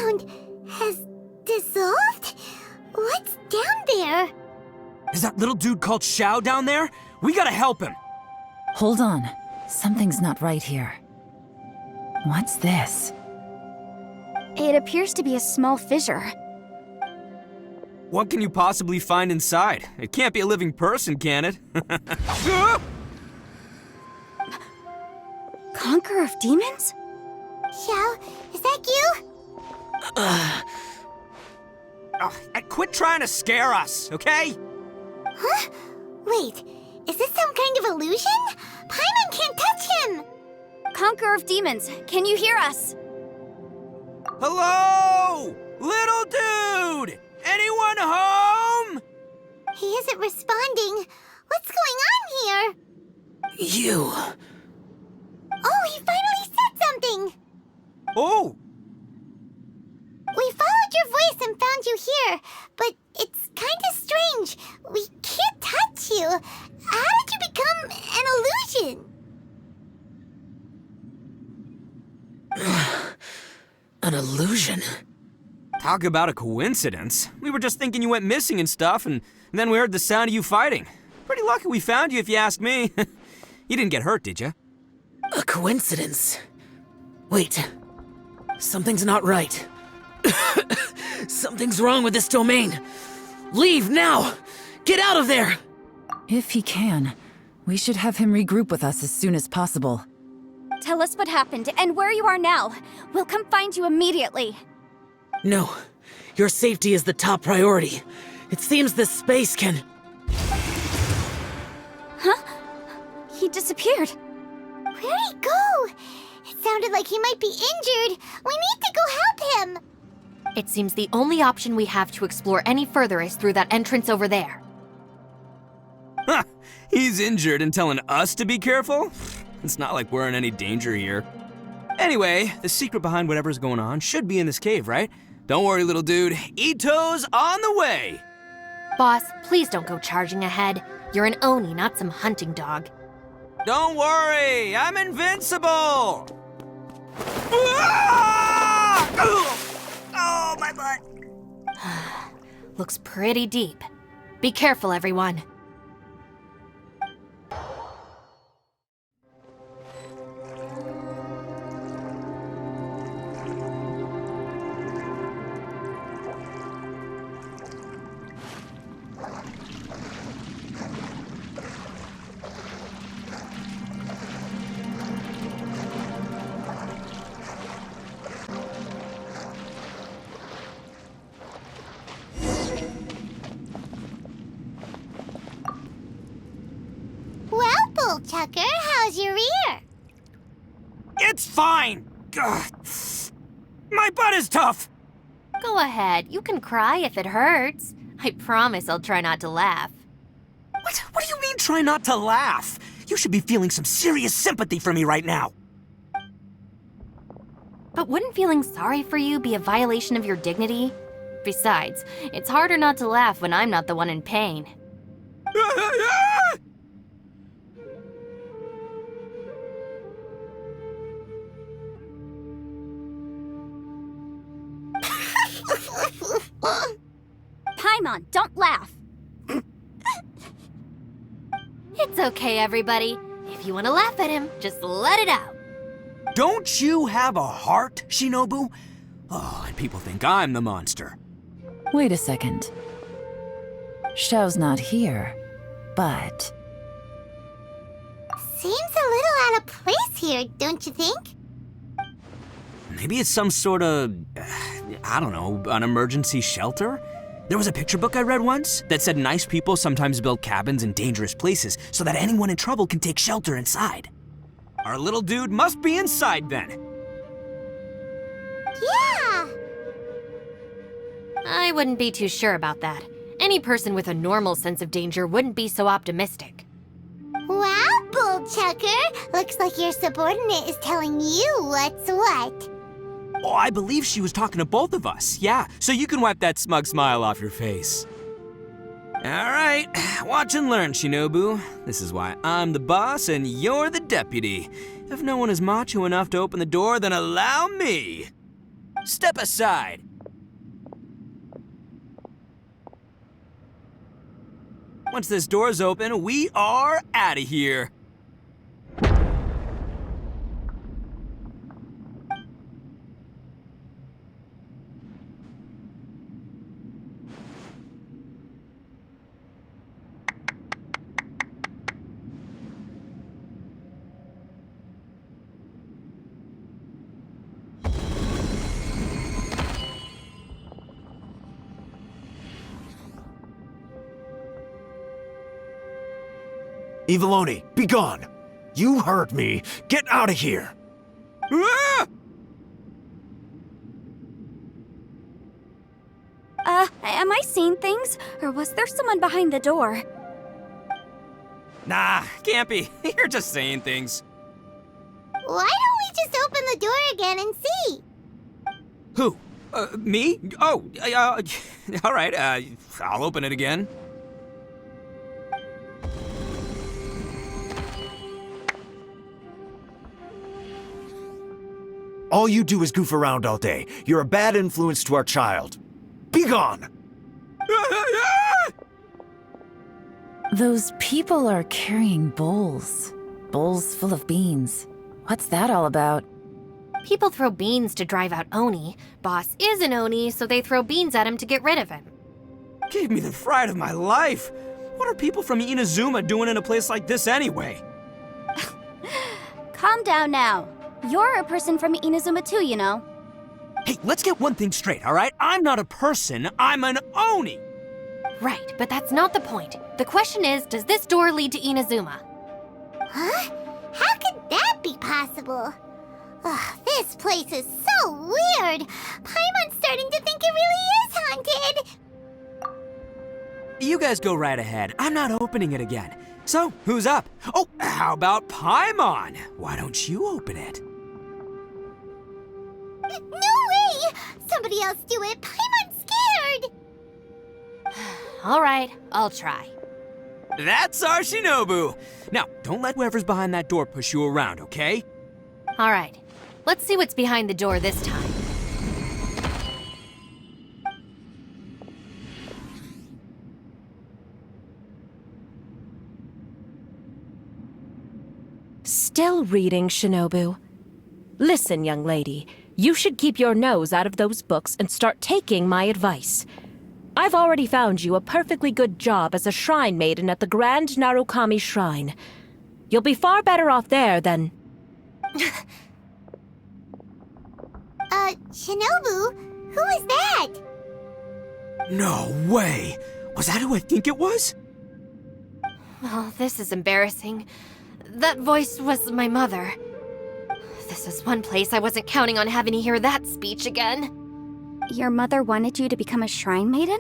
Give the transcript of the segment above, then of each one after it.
ground has dissolved? What's down there? Is that little dude called Xiao down there? We gotta help him. Hold on. Something's not right here. What's this? It appears to be a small fissure. What can you possibly find inside? It can't be a living person, can it? Conqueror of demons? Xiao, is that you? Quit trying to scare us, okay? Huh? Wait, is this some kind of illusion? Paimon can't touch him! Conqueror of demons, can you hear us? Hello? Little dude! Anyone home? He isn't responding. What's going on here? You. Oh, he finally said something! Oh! We followed your voice and found you here, but it's kind of strange. We can't touch you. How did you become an illusion? An illusion? Talk about a coincidence. We were just thinking you went missing and stuff, and then we heard the sound of you fighting. Pretty lucky we found you, if you ask me. You didn't get hurt, did you? A coincidence? Wait. Something's not right. Something's wrong with this domain. Leave now! Get out of there! If he can, we should have him regroup with us as soon as possible. Tell us what happened and where you are now. We'll come find you immediately. No. Your safety is the top priority. It seems this space can... Huh? He disappeared. Where'd he go? It sounded like he might be injured. We need to go help him. It seems the only option we have to explore any further is through that entrance over there. Huh, he's injured and telling us to be careful? It's not like we're in any danger here. Anyway, the secret behind whatever's going on should be in this cave, right? Don't worry, little dude. Ito's on the way! Boss, please don't go charging ahead. You're an Oni, not some hunting dog. Don't worry, I'm invincible! Ah! Oh, my butt! Looks pretty deep. Be careful, everyone. Tucker, how's your ear? It's fine! Ugh. My butt is tough! Go ahead, you can cry if it hurts. I promise I'll try not to laugh. What do you mean, try not to laugh? You should be feeling some serious sympathy for me right now. But wouldn't feeling sorry for you be a violation of your dignity? Besides, it's harder not to laugh when I'm not the one in pain. Paimon, don't laugh. It's okay, everybody. If you want to laugh at him, just let it out. Don't you have a heart, Shinobu? Oh, and people think I'm the monster. Wait a second. Xiao's not here, but... Seems a little out of place here, don't you think? Maybe it's some sort of, I don't know, an emergency shelter? There was a picture book I read once that said nice people sometimes build cabins in dangerous places so that anyone in trouble can take shelter inside. Our little dude must be inside then. Yeah! I wouldn't be too sure about that. Any person with a normal sense of danger wouldn't be so optimistic. Wow, Bullchucker! Looks like your subordinate is telling you what's what. Oh, I believe she was talking to both of us. Yeah, so you can wipe that smug smile off your face. All right, watch and learn, Shinobu. This is why I'm the boss and you're the deputy. If no one is macho enough to open the door, then allow me. step aside. Once this door's open, we are out of here. Eviloni, be gone! You heard me! Get out of here! Ah! Am I seeing things? Or was there someone behind the door? Nah, can't be. You're just saying things. Why don't we just open the door again and see? Who? Me? Oh, all right, I'll open it again. All you do is goof around all day. You're a bad influence to our child. Be gone! Those people are carrying bowls. Bowls full of beans. What's that all about? People throw beans to drive out Oni. Boss is an Oni, so they throw beans at him to get rid of him. Gave me the fright of my life. What are people from Inazuma doing in a place like this anyway? Calm down now. You're a person from Inazuma too, you know. Hey, let's get one thing straight, all right? I'm not a person, I'm an Oni! Right, but that's not the point. The question is, does this door lead to Inazuma? Huh? How could that be possible? Ugh, this place is so weird. Paimon's starting to think it really is haunted. You guys go right ahead. I'm not opening it again. So, who's up? Oh, how about Paimon? Why don't you open it? No way! Somebody else do it. Paimon's scared. All right, I'll try. That's our Shinobu! Now, don't let whoever's behind that door push you around, okay? All right, let's see what's behind the door this time. Still reading, Shinobu. Listen, young lady, you should keep your nose out of those books and start taking my advice. I've already found you a perfectly good job as a shrine maiden at the Grand Narukami Shrine. You'll be far better off there than... Shinobu? Who is that? No way! Was that who I think it was? Oh, this is embarrassing. That voice was my mother. This is one place I wasn't counting on having to hear that speech again. Your mother wanted you to become a shrine maiden?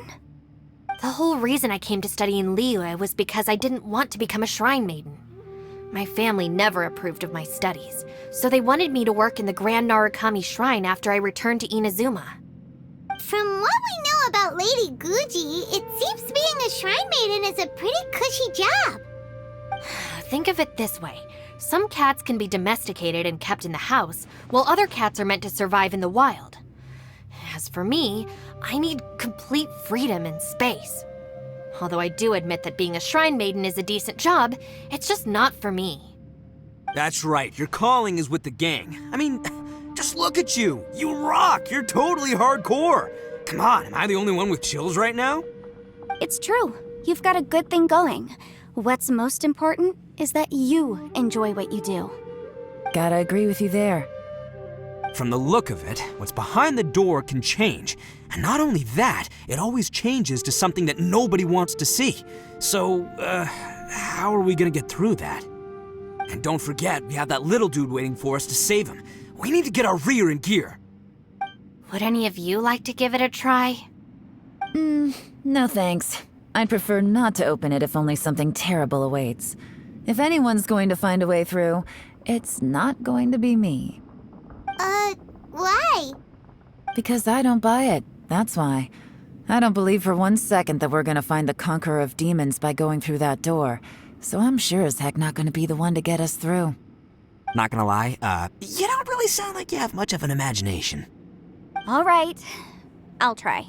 The whole reason I came to study in Liyue was because I didn't want to become a shrine maiden. My family never approved of my studies, so they wanted me to work in the Grand Narukami Shrine after I returned to Inazuma. From what we know about Lady Guji, it seems being a shrine maiden is a pretty cushy job. Think of it this way. Some cats can be domesticated and kept in the house, while other cats are meant to survive in the wild. As for me, I need complete freedom and space. Although I do admit that being a shrine maiden is a decent job, it's just not for me. That's right, your calling is with the gang. I mean, just look at you. You rock, you're totally hardcore. Come on, am I the only one with chills right now? It's true. You've got a good thing going. What's most important is that you enjoy what you do. Gotta agree with you there. From the look of it, what's behind the door can change. And not only that, it always changes to something that nobody wants to see. So, how are we gonna get through that? And don't forget, we have that little dude waiting for us to save him. We need to get our rear in gear. Would any of you like to give it a try? No thanks. I'd prefer not to open it if only something terrible awaits. If anyone's going to find a way through, it's not going to be me. Why? Because I don't buy it, that's why. I don't believe for 1 second that we're gonna find the Conqueror of Demons by going through that door. So I'm sure as heck not gonna be the one to get us through. Not gonna lie, you don't really sound like you have much of an imagination. All right, I'll try.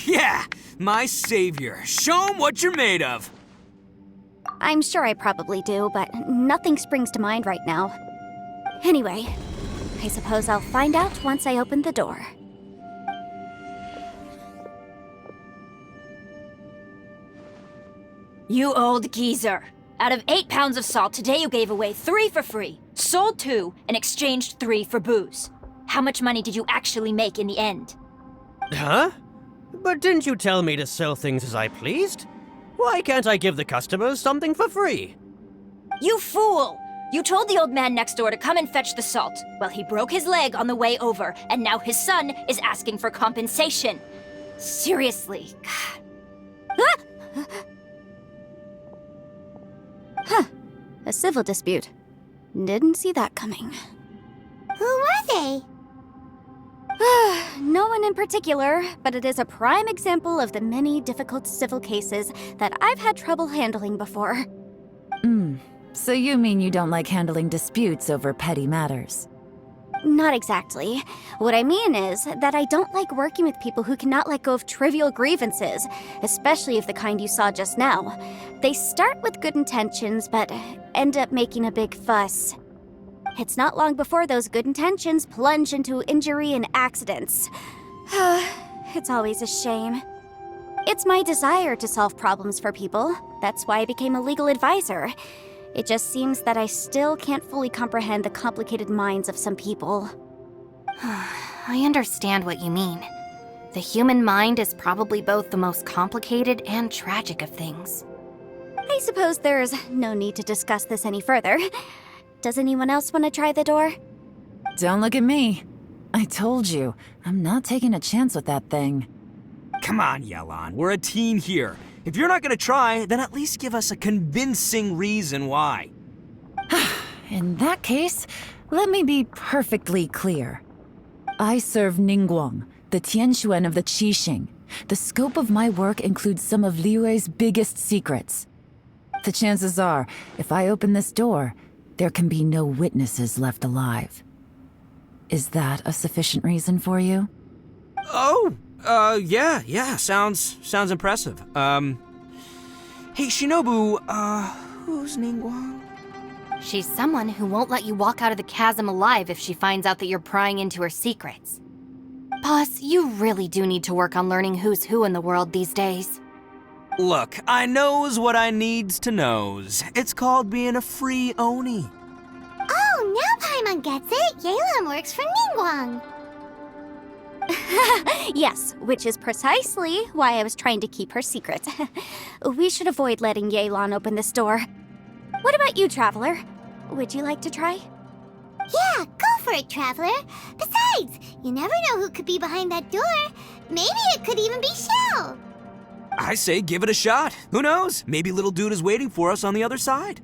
Yeah, my savior. Show 'em what you're made of. I'm sure I probably do, but nothing springs to mind right now. Anyway, I suppose I'll find out once I open the door. You old geezer. Out of 8 pounds of salt, today you gave away 3 for free, sold 2, and exchanged 3 for booze. How much money did you actually make in the end? Huh? But didn't you tell me to sell things as I pleased? Why can't I give the customers something for free? You fool! You told the old man next door to come and fetch the salt. Well, he broke his leg on the way over, and now his son is asking for compensation. Seriously. A civil dispute. Didn't see that coming. Who were they? No one in particular, but it is a prime example of the many difficult civil cases that I've had trouble handling before. So you mean you don't like handling disputes over petty matters? Not exactly. What I mean is that I don't like working with people who cannot let go of trivial grievances, especially of the kind you saw just now. They start with good intentions, but end up making a big fuss. It's not long before those good intentions plunge into injury and accidents. It's always a shame. It's my desire to solve problems for people. That's why I became a legal advisor. It just seems that I still can't fully comprehend the complicated minds of some people. I understand what you mean. The human mind is probably both the most complicated and tragic of things. I suppose there's no need to discuss this any further. Does anyone else want to try the door? Don't look at me. I told you, I'm not taking a chance with that thing. Come on, Yelan. We're a team here. If you're not gonna try, then at least give us a convincing reason why. In that case, let me be perfectly clear. I serve Ningguang, the Tianxuan of the Qixing. The scope of my work includes some of Liyue's biggest secrets. The chances are, if I open this door, there can be no witnesses left alive. Is that a sufficient reason for you? Oh, yeah, sounds impressive. Hey, Shinobu, who's Ningguang? She's someone who won't let you walk out of the chasm alive if she finds out that you're prying into her secrets. Boss, you really do need to work on learning who's who in the world these days. Look, I knows what I needs to knows. It's called being a free Oni. Oh, now Paimon gets it. Yelan works for Ningguang. Yes, which is precisely why I was trying to keep her secret. We should avoid letting Yelan open this door. What about you, Traveler? Would you like to try? Yeah, go for it, Traveler. Besides, you never know who could be behind that door. Maybe it could even be Shell. I say give it a shot. Who knows? Maybe little dude is waiting for us on the other side.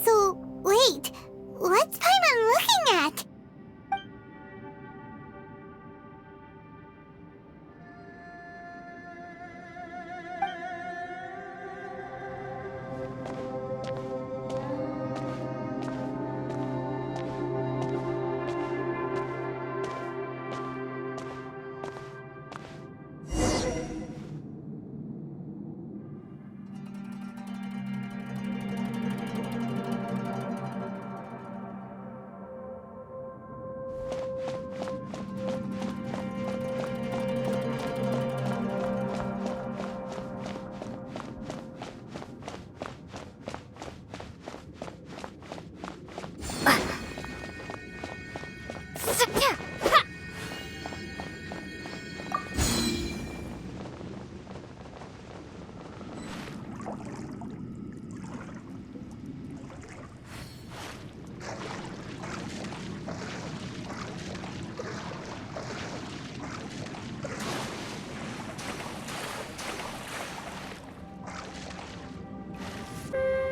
So, wait, what's Paimon looking at?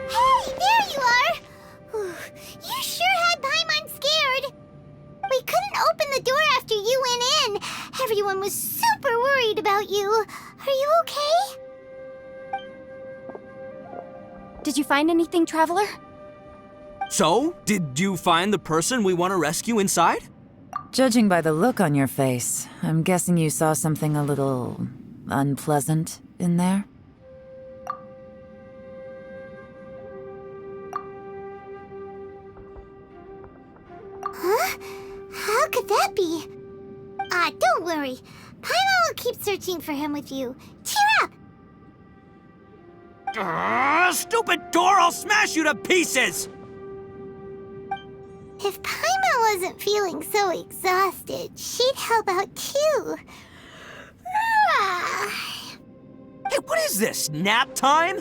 Hey, there you are! You sure had Paimon scared. We couldn't open Did you find anything, Traveler? So, did you find the person we want to rescue inside? Judging by the look on your face, I'm guessing you saw something a little unpleasant in there? Huh? How could that be? Don't worry. Paimon will keep searching for him with you. Cheer up! Stupid door! I'll smash you to pieces! If Paimon wasn't feeling so exhausted, she'd help out too. Hey, what is this? Nap time?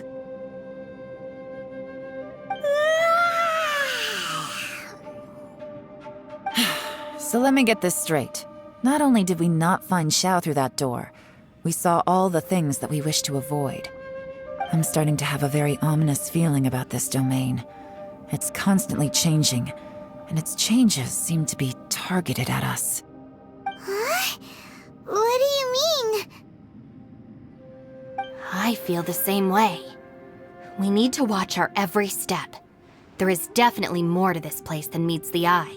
So let me get this straight. Not only did we not find Xiao through that door, we saw all the things that we wish to avoid. I'm starting to have a very ominous feeling about this domain. It's constantly changing, and its changes seem to be targeted at us. Huh? What do you mean? I feel the same way. We need to watch our every step. There is definitely more to this place than meets the eye.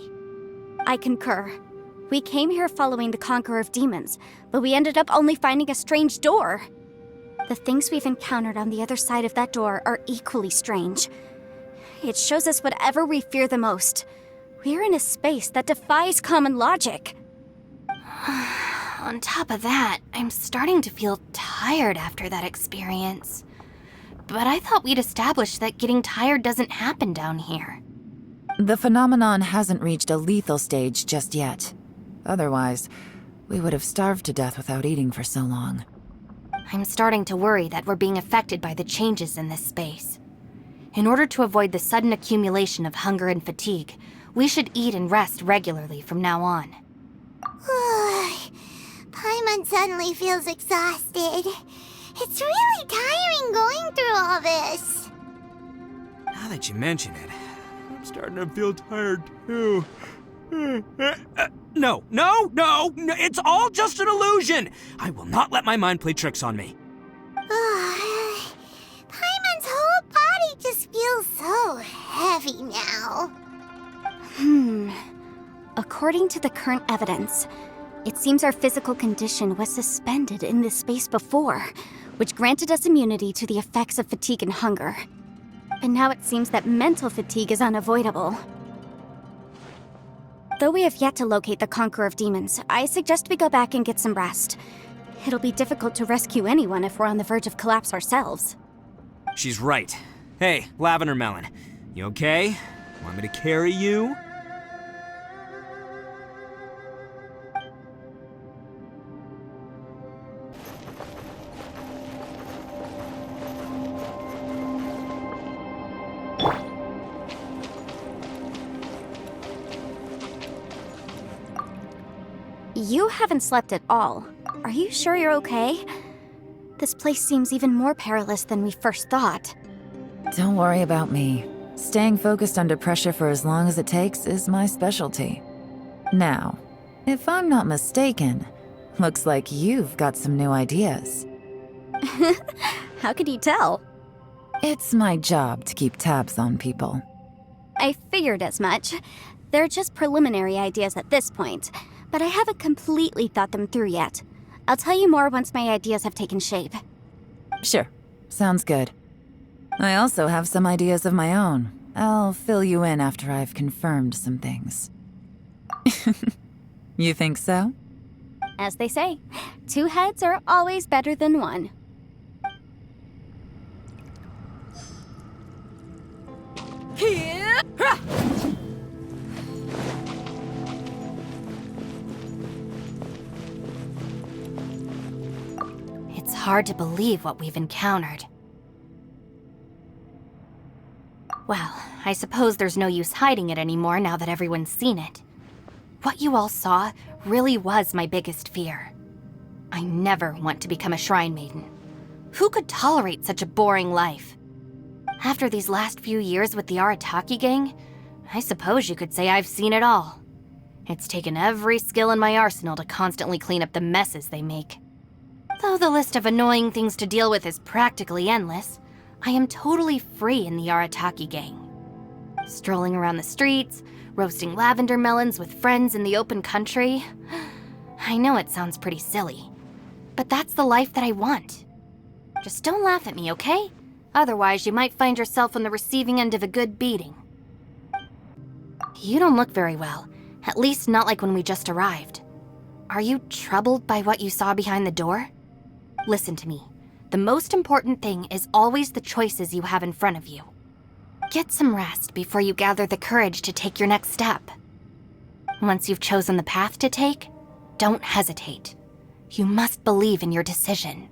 I concur. We came here following the Conqueror of Demons, but we ended up only finding a strange door. The things we've encountered on the other side of that door are equally strange. It shows us whatever we fear the most. We're in a space that defies common logic. On top of that, I'm starting to feel tired after that experience. But I thought we'd established that getting tired doesn't happen down here. The phenomenon hasn't reached a lethal stage just yet. Otherwise, we would have starved to death without eating for so long. I'm starting to worry that we're being affected by the changes in this space. In order to avoid the sudden accumulation of hunger and fatigue, we should eat and rest regularly from now on. Paimon suddenly feels exhausted. It's really tiring going through all this. Now that you mention it, I'm starting to feel tired too. No, it's all just an illusion! I will not let my mind play tricks on me. Paimon's whole body just feels so heavy now. According to the current evidence, it seems our physical condition was suspended in this space before, which granted us immunity to the effects of fatigue and hunger. But now it seems that mental fatigue is unavoidable. Though we have yet to locate the Conqueror of Demons, I suggest we go back and get some rest. It'll be difficult to rescue anyone if we're on the verge of collapse ourselves. She's right. Hey, Lavender Melon, you okay? Want me to carry you? You haven't slept at all. Are you sure you're okay? This place seems even more perilous than we first thought. Don't worry about me. Staying focused under pressure for as long as it takes is my specialty. Now, if I'm not mistaken, looks like you've got some new ideas. How could you tell? It's my job to keep tabs on people. I figured as much. They're just preliminary ideas at this point, but I haven't completely thought them through yet. I'll tell you more once my ideas have taken shape. Sure, sounds good. I also have some ideas of my own. I'll fill you in after I've confirmed some things. You think so? As they say, 2 heads are always better than 1. It's hard to believe what we've encountered. Well, I suppose there's no use hiding it anymore now that everyone's seen it. What you all saw really was my biggest fear. I never want to become a shrine maiden. Who could tolerate such a boring life? After these last few years with the Arataki gang, I suppose you could say I've seen it all. It's taken every skill in my arsenal to constantly clean up the messes they make. Though the list of annoying things to deal with is practically endless, I am totally free in the Arataki gang. Strolling around the streets, roasting lavender melons with friends in the open country. I know it sounds pretty silly, but that's the life that I want. Just don't laugh at me, okay? Otherwise, you might find yourself on the receiving end of a good beating. You don't look very well, at least not like when we just arrived. Are you troubled by what you saw behind the door? Listen to me. The most important thing is always the choices you have in front of you. Get some rest before you gather the courage to take your next step. Once you've chosen the path to take, don't hesitate. You must believe in your decision.